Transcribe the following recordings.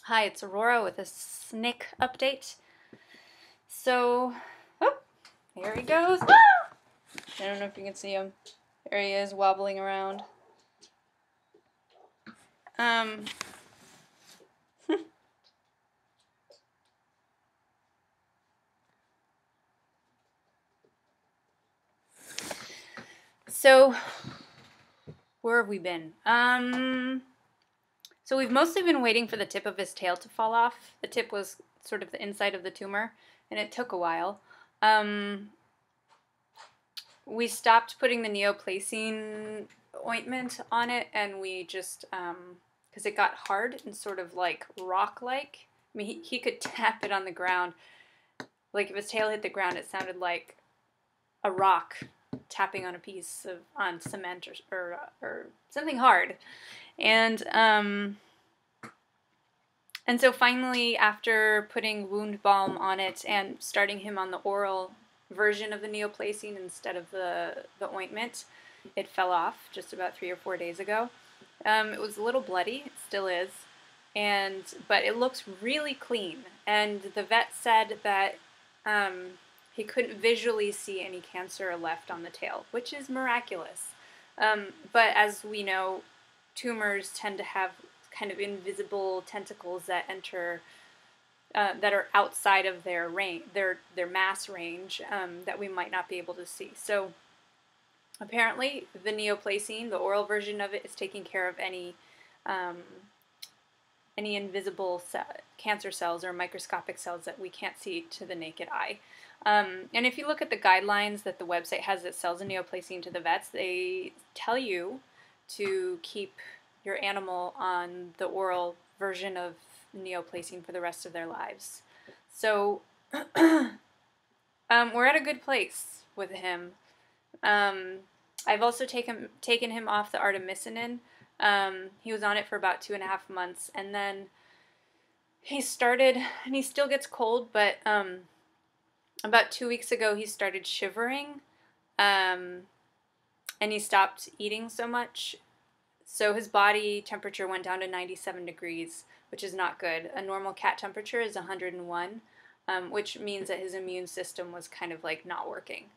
Hi, it's Aurora with a Snick update. So, oh, there he goes. Ah! I don't know if you can see him. There he is, wobbling around. Um, so where have we been? So we've mostly been waiting for the tip of his tail to fall off. The tip was sort of the inside of the tumor, and it took a while. We stopped putting the neoplacine ointment on it, and we just, because it got hard and sort of like rock-like. I mean, he could tap it on the ground. Like if his tail hit the ground, it sounded like a rock tapping on a piece of on cement or something hard. And so finally, after putting wound balm on it and starting him on the oral version of the neoplacine instead of the ointment, it fell off just about 3 or 4 days ago. It was a little bloody, it still is, but it looks really clean. And the vet said that he couldn't visually see any cancer left on the tail, which is miraculous. But as we know, tumors tend to have kind of invisible tentacles that enter, that are outside of their range, their mass range, that we might not be able to see. So apparently, the neoplacine, the oral version of it, is taking care of any invisible cancer cells or microscopic cells that we can't see to the naked eye. And if you look at the guidelines that the website has that sells a neoplacine to the vets, they tell you to keep your animal on the oral version of neoplacine for the rest of their lives. So we're at a good place with him. I've also taken him off the artemisinin. He was on it for about 2.5 months, and then he started, and he still gets cold, but about 2 weeks ago he started shivering, and he stopped eating so much. So his body temperature went down to 97 degrees, which is not good. A normal cat temperature is 101, which means that his immune system was kind of like not working.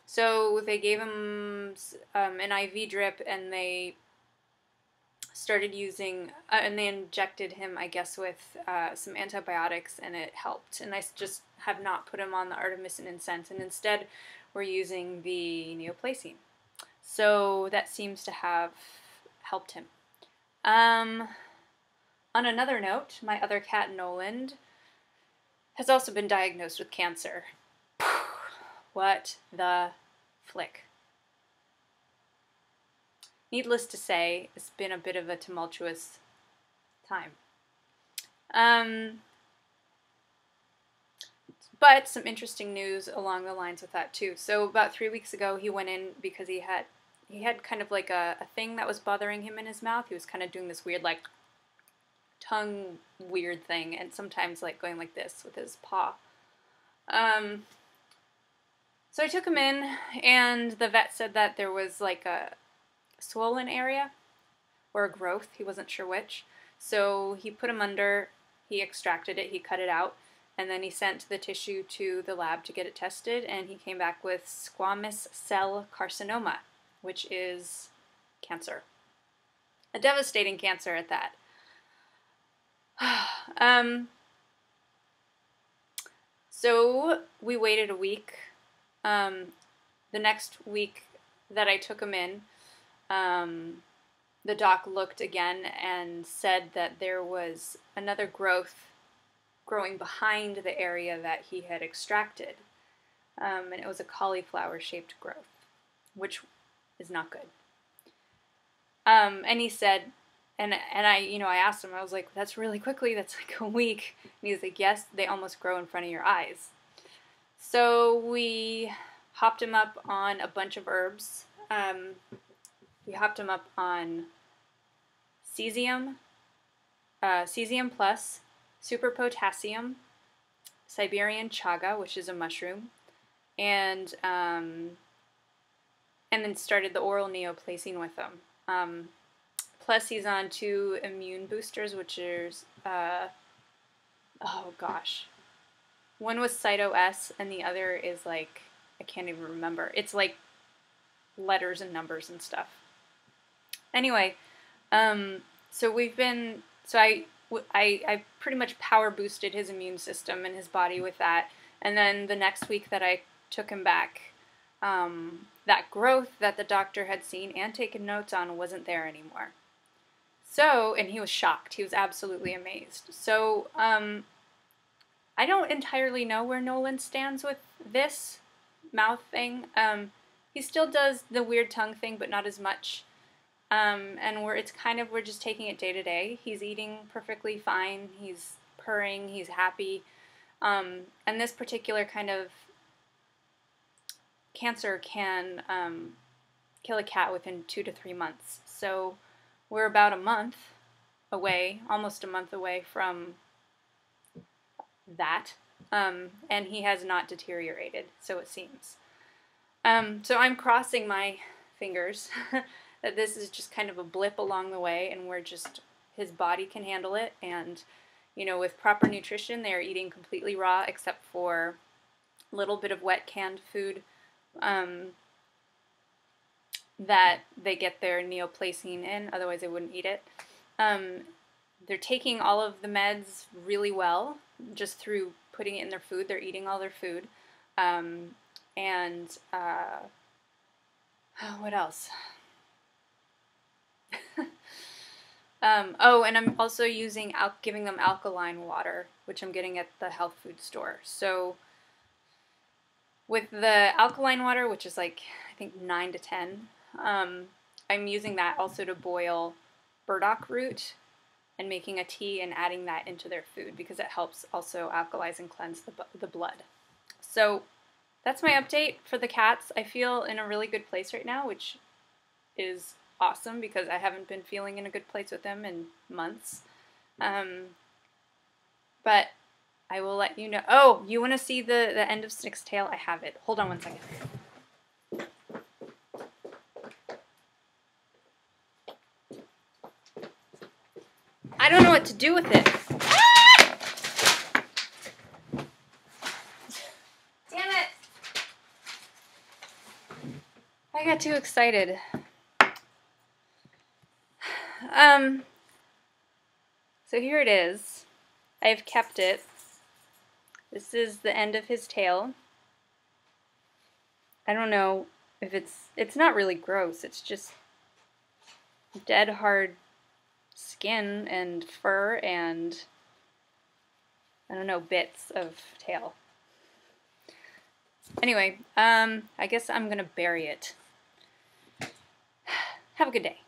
So they gave him an IV drip, and they started using, and they injected him, I guess, with some antibiotics, and it helped. And I just have not put him on the artemisinin since, and instead we're using the neoplacine. So that seems to have helped him. On another note, my other cat, Noland, has also been diagnosed with cancer. What the flick? Needless to say, it's been a bit of a tumultuous time. But some interesting news along the lines with that too. So about 3 weeks ago, he went in because he had kind of like a thing that was bothering him in his mouth. He was kind of doing this weird like tongue weird thing, and sometimes like going like this with his paw. So I took him in, and the vet said that there was like a swollen area or a growth. He wasn't sure which. So he put him under, he extracted it, he cut it out, and then he sent the tissue to the lab to get it tested, and he came back with squamous cell carcinoma, which is cancer. A devastating cancer at that. So we waited a week. The next week that I took him in, the doc looked again and said that there was another growth growing behind the area that he had extracted, and it was a cauliflower-shaped growth, which is not good. And he said, and I asked him, I was like, that's really quickly, that's like a week. And he was like, yes, they almost grow in front of your eyes. So we hopped him up on a bunch of herbs. We hopped him up on cesium, cesium plus, super potassium, Siberian chaga, which is a mushroom, and then started the oral neoplacine with him. Plus he's on 2 immune boosters, which is oh gosh. One was Cyto S and the other is like, I can't even remember. It's like letters and numbers and stuff. Anyway, so I pretty much power boosted his immune system and his body with that. And then the next week that I took him back, that growth that the doctor had seen and taken notes on wasn't there anymore. So, and he was shocked. He was absolutely amazed. So, I don't entirely know where Nolan stands with this mouth thing. He still does the weird tongue thing, but not as much. And we're just taking it day to day. He's eating perfectly fine. He's purring. He's happy. And this particular kind of cancer can kill a cat within 2 to 3 months. So we're about a month away, almost a month away from that. And he has not deteriorated, so it seems. So I'm crossing my fingers that this is just kind of a blip along the way, and his body can handle it, and, with proper nutrition, they are eating completely raw, except for a little bit of wet canned food, that they get their neoplacine in, otherwise they wouldn't eat it. They're taking all of the meds really well, just through putting it in their food. They're eating all their food. What else? And I'm also giving them alkaline water, which I'm getting at the health food store. So with the alkaline water, which is like, I think 9 to 10, I'm using that also to boil burdock root and making a tea and adding that into their food because it helps also alkalize and cleanse the blood. So that's my update for the cats. I feel in a really good place right now, which is awesome because I haven't been feeling in a good place with them in months. But I will let you know. Oh, you want to see the end of Snick's tail? I have it. Hold on one second. I don't know what to do with it. Ah! Damn it. I got too excited. So here it is. I've kept it. This is the end of his tail. I don't know if it's not really gross. It's just dead hard skin and fur and, I don't know, bits of tail. Anyway, I guess I'm gonna bury it. Have a good day.